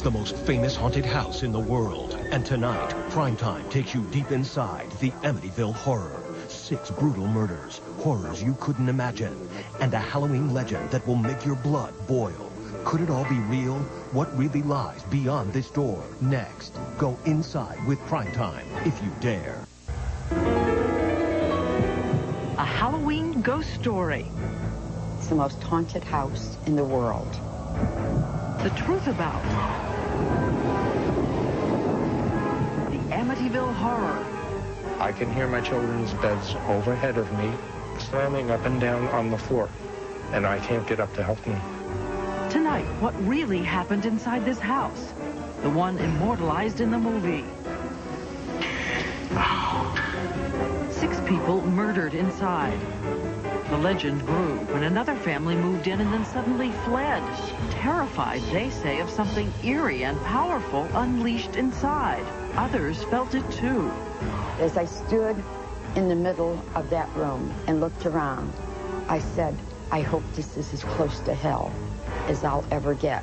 It's the most famous haunted house in the world. And tonight, Primetime takes you deep inside the Amityville Horror. 6 brutal murders, horrors you couldn't imagine, and a Halloween legend that will make your blood boil. Could it all be real? What really lies beyond this door? Next, go inside with Primetime, if you dare. A Halloween ghost story. It's the most haunted house in the world. The truth about the Amityville Horror. I can hear my children's beds overhead of me slamming up and down on the floor, and I can't get up to help them. Tonight, what really happened inside this house? The one immortalized in the movie. 6 people murdered inside. The legend grew when another family moved in and then suddenly fled. Terrified, they say, of something eerie and powerful unleashed inside. Others felt it too. As I stood in the middle of that room and looked around, I said, I hope this is as close to hell as I'll ever get.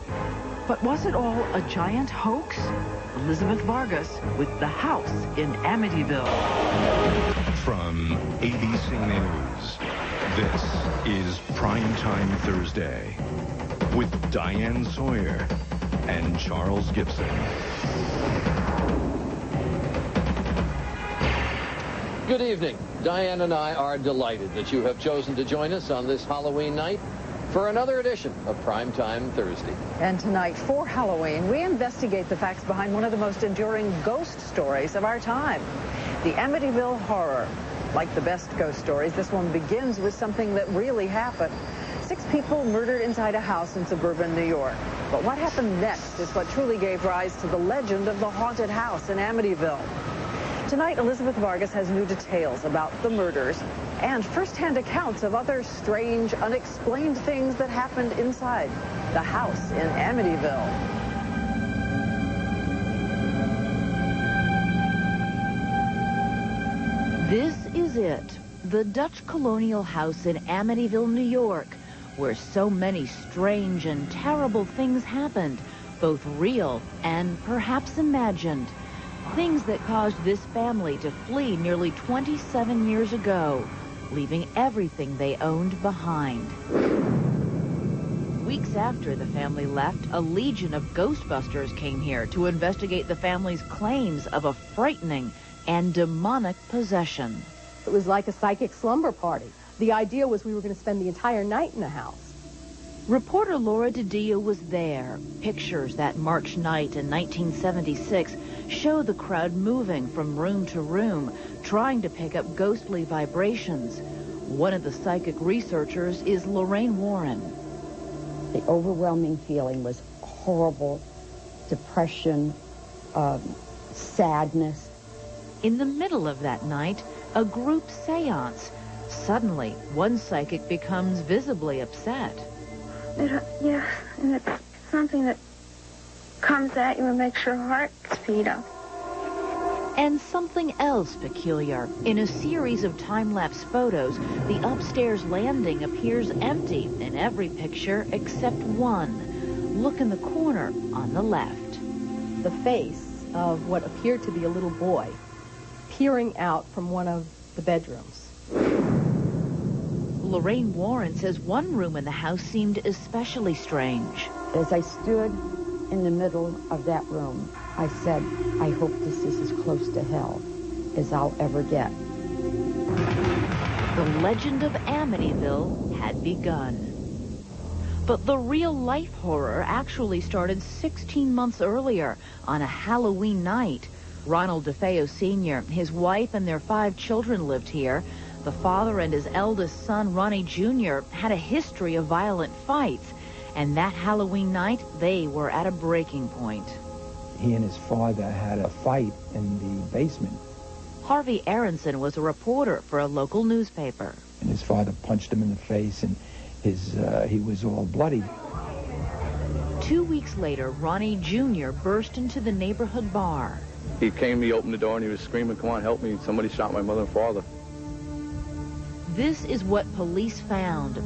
But was it all a giant hoax? Elizabeth Vargas with The House in Amityville. From ABC News, this is Primetime Thursday with Diane Sawyer and Charles Gibson. Good evening. Diane and I are delighted that you have chosen to join us on this Halloween night for another edition of Primetime Thursday. And tonight, for Halloween, we investigate the facts behind one of the most enduring ghost stories of our time, the Amityville Horror. Like the best ghost stories, this one begins with something that really happened. 6 people murdered inside a house in suburban New York. But what happened next is what truly gave rise to the legend of the haunted house in Amityville. Tonight, Elizabeth Vargas has new details about the murders and first-hand accounts of other strange, unexplained things that happened inside the house in Amityville. This is it, the Dutch colonial house in Amityville, New York, where so many strange and terrible things happened, both real and perhaps imagined. Things that caused this family to flee nearly 27 years ago, leaving everything they owned behind. Weeks after the family left, a legion of Ghostbusters came here to investigate the family's claims of a frightening and demonic possession. It was like a psychic slumber party. The idea was we were going to spend the entire night in the house. Reporter Laura DiDio was there. Pictures that March night in 1976 show the crowd moving from room to room, trying to pick up ghostly vibrations. One of the psychic researchers is Lorraine Warren. The overwhelming feeling was horrible, depression, sadness. In the middle of that night, a group seance. Suddenly, one psychic becomes visibly upset. Yeah, and it's something that comes at you and makes your heart speed up. And something else peculiar. In a series of time-lapse photos, the upstairs landing appears empty in every picture except one. Look in the corner on the left. The face of what appeared to be a little boy peering out from one of the bedrooms. Lorraine Warren says one room in the house seemed especially strange. As I stood in the middle of that room, I said, I hope this is as close to hell as I'll ever get. The legend of Amityville had begun. But the real-life horror actually started 16 months earlier on a Halloween night. Ronald DeFeo Sr., his wife, and their 5 children lived here. The father and his eldest son, Ronnie Jr., had a history of violent fights. And that Halloween night, they were at a breaking point. He and his father had a fight in the basement. Harvey Aronson was a reporter for a local newspaper. And his father punched him in the face, and he was all bloody. 2 weeks later, Ronnie Jr. burst into the neighborhood bar. He came, he opened the door, and he was screaming, come on, help me. Somebody shot my mother and father. This is what police found.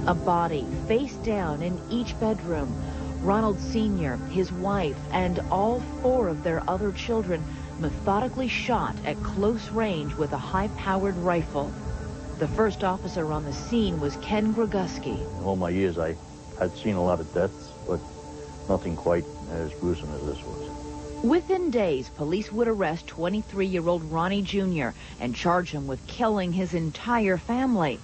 A body face down in each bedroom. Ronald Sr., his wife, and all 4 of their other children methodically shot at close range with a high-powered rifle. The first officer on the scene was Ken Groguski. In all my years, I had seen a lot of deaths, but nothing quite as gruesome as this was. Within days, police would arrest 23-year-old Ronnie Jr. and charge him with killing his entire family.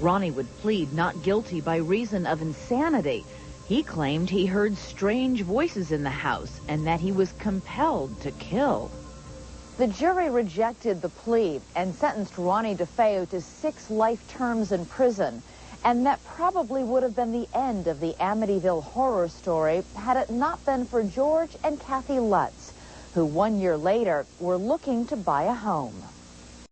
Ronnie would plead not guilty by reason of insanity. He claimed he heard strange voices in the house and that he was compelled to kill. The jury rejected the plea and sentenced Ronnie DeFeo to 6 life terms in prison. And that probably would have been the end of the Amityville horror story had it not been for George and Kathy Lutz, who 1 year later were looking to buy a home.